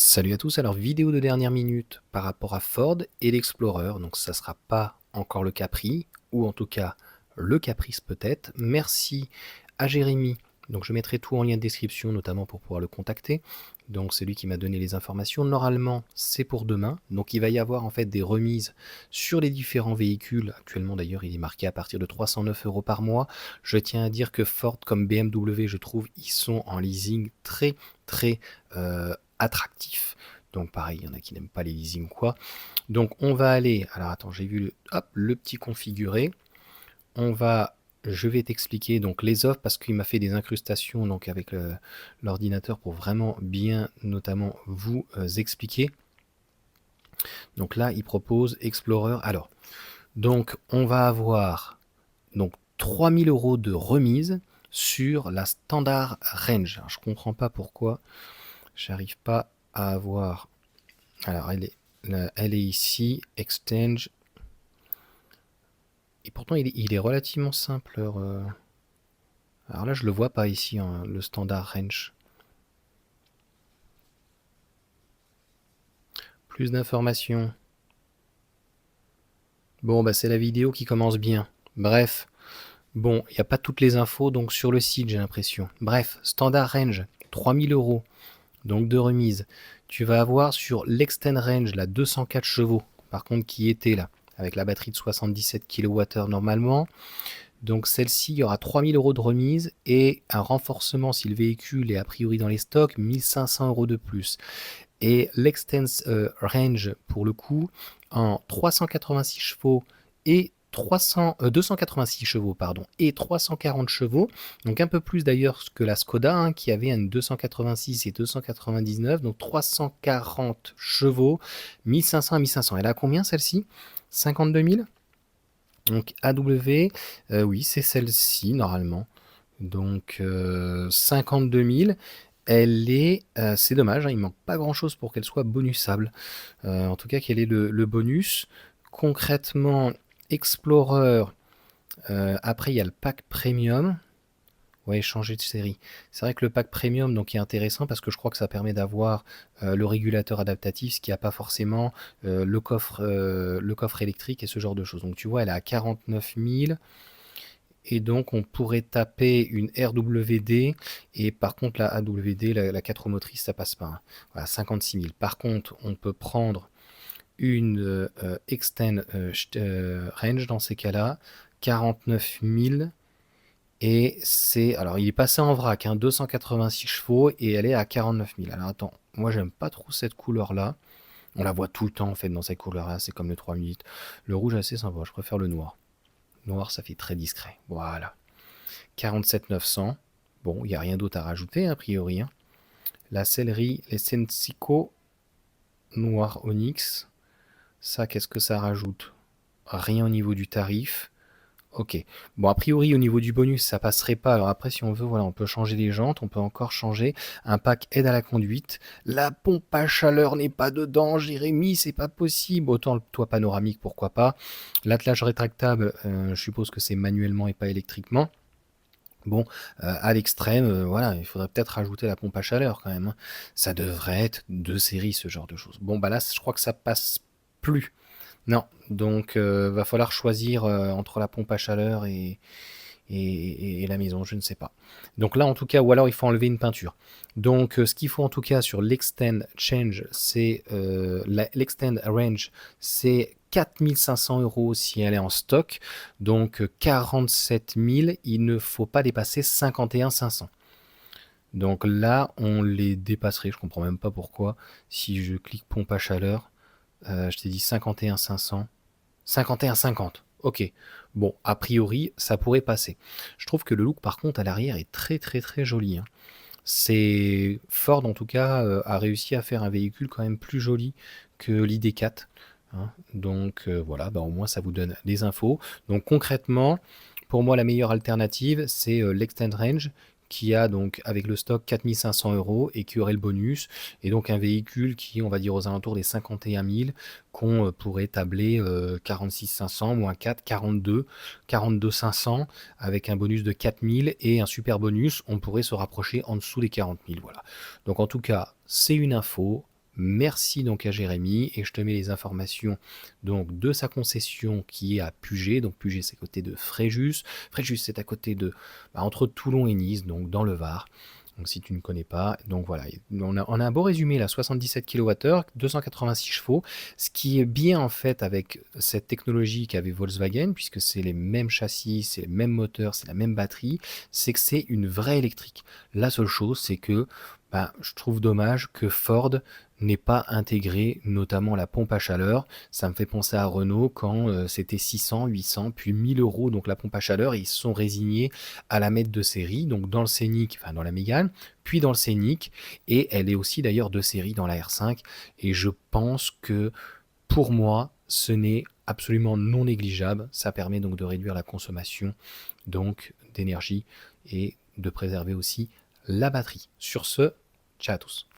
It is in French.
Salut à tous, alors vidéo de dernière minute par rapport à Ford et l'Explorer, donc ça sera pas encore le Capri, ou en tout cas le Caprice peut-être. Merci à Jérémy, donc je mettrai tout en lien de description notamment pour pouvoir le contacter, donc c'est lui qui m'a donné les informations. Normalement c'est pour demain, donc il va y avoir en fait des remises sur les différents véhicules. Actuellement d'ailleurs il est marqué à partir de 309 € par mois. Je tiens à dire que Ford comme BMW, je trouve, ils sont en leasing très attractif. Donc pareil, il y en a qui n'aiment pas les leasing ou quoi. Donc on va aller, alors attends, j'ai vu le petit configuré. Je vais t'expliquer donc les offres parce qu'il m'a fait des incrustations donc avec l'ordinateur pour vraiment bien notamment vous expliquer. Donc là, il propose Explorer. Alors, donc on va avoir donc 3000 € de remise sur la Standard Range. Alors, je comprends pas pourquoi j'arrive pas à avoir. Alors elle est ici, Exchange. Et pourtant il est relativement simple. Alors là je le vois pas ici, hein, le standard range. Plus d'informations. Bon bah c'est la vidéo qui commence bien. Bref. Bon, il n'y a pas toutes les infos donc sur le site j'ai l'impression. Bref, standard range, 3000 €. Donc de remise. Tu vas avoir sur l'Extend Range la 204 chevaux. Par contre qui était là. Avec la batterie de 77 kWh normalement. Donc celle-ci, il y aura 3000 € de remise et un renforcement si le véhicule est a priori dans les stocks, 1500 € de plus. Et l'Extend Range, pour le coup, en 386 chevaux et 286 chevaux pardon, et 340 chevaux, donc un peu plus d'ailleurs que la Skoda, hein, qui avait une 286 et 299, donc 340 chevaux, 1500 à 1500. Elle a combien celle-ci? 52 000? Donc AW, oui, c'est celle-ci normalement. Donc 52 000. Elle est, c'est dommage, hein, il manque pas grand-chose pour qu'elle soit bonusable. En tout cas, quel est le bonus? Concrètement, Explorer, après il y a le pack Premium. Ouais, changer de série. C'est vrai que le pack Premium donc, est intéressant parce que je crois que ça permet d'avoir le régulateur adaptatif, ce qui n'a pas forcément le coffre électrique et ce genre de choses. Donc tu vois, elle est à 49 000. Et donc on pourrait taper une RWD. Et par contre, la AWD, la 4 roues motrices, ça passe pas. Hein. Voilà, 56 000. Par contre, on peut prendre une Extend Range dans ces cas-là. 49 000. Et c'est. Alors, il est passé en vrac, hein, 286 chevaux, et elle est à 49 000. Alors, attends, moi, j'aime pas trop cette couleur-là. On la voit tout le temps, en fait, dans cette couleur-là. C'est comme le 3008. Le rouge, assez sympa. Je préfère le noir. Noir, ça fait très discret. Voilà. 47 900. Bon, il n'y a rien d'autre à rajouter, a priori. Hein. La sellerie, les Sensico Noir Onyx. Ça, qu'est-ce que ça rajoute? Rien au niveau du tarif. Ok. Bon, a priori, au niveau du bonus, ça passerait pas. Alors après, si on veut, voilà, on peut changer les jantes, on peut encore changer un pack aide à la conduite. La pompe à chaleur n'est pas dedans, Jérémy, c'est pas possible. Autant le toit panoramique, pourquoi pas. L'attelage rétractable, je suppose que c'est manuellement et pas électriquement. Bon, à l'extrême, voilà, il faudrait peut-être rajouter la pompe à chaleur quand même. Hein. Ça devrait être de série, ce genre de choses. Bon, bah là, je crois que ça passe plus. Non, donc va falloir choisir entre la pompe à chaleur et la maison, je ne sais pas. Donc là, en tout cas, ou alors il faut enlever une peinture. Donc ce qu'il faut en tout cas sur l'Extend Change, c'est l'Extend Range, c'est 4500 € si elle est en stock. Donc 47 000, il ne faut pas dépasser 51 500. Donc là, on les dépasserait, je comprends même pas pourquoi. Si je clique pompe à chaleur, je t'ai dit 51 500. 51 50. Ok. Bon, a priori, ça pourrait passer. Je trouve que le look, par contre, à l'arrière est très joli. Hein. C'est Ford, en tout cas, a réussi à faire un véhicule quand même plus joli que l'ID4. Hein. Donc voilà, bah, au moins ça vous donne des infos. Donc concrètement, pour moi, la meilleure alternative, c'est l'Extend Range qui a donc avec le stock 4500 € et qui aurait le bonus, et donc un véhicule qui, on va dire aux alentours des 51 000, qu'on pourrait tabler 46 500, moins 4, 42 500, avec un bonus de 4000 et un super bonus, on pourrait se rapprocher en dessous des 40 000. Voilà. Donc en tout cas, c'est une info, Merci donc à Jérémy et je te mets les informations donc de sa concession qui est à Puget. Donc Puget c'est à côté de Fréjus. Fréjus c'est à côté de entre Toulon et Nice, donc dans le Var. Donc si tu ne connais pas, donc voilà, on a un beau résumé là, 77 kWh, 286 chevaux, ce qui est bien en fait avec cette technologie qu'avait Volkswagen, puisque c'est les mêmes châssis, c'est les mêmes moteurs, c'est la même batterie, c'est que c'est une vraie électrique. La seule chose, c'est que je trouve dommage que Ford n'ait pas intégré notamment la pompe à chaleur. Ça me fait penser à Renault quand c'était 600, 800, puis 1000 euros, donc la pompe à chaleur, ils se sont résignés à la mettre de série, donc dans le Scénic, enfin dans la Mégane, puis dans le Scénic, et elle est aussi d'ailleurs de série dans la R5, et je pense que pour moi, ce n'est absolument non négligeable. Ça permet donc de réduire la consommation donc d'énergie et de préserver aussi la batterie. Sur ce, ciao à tous.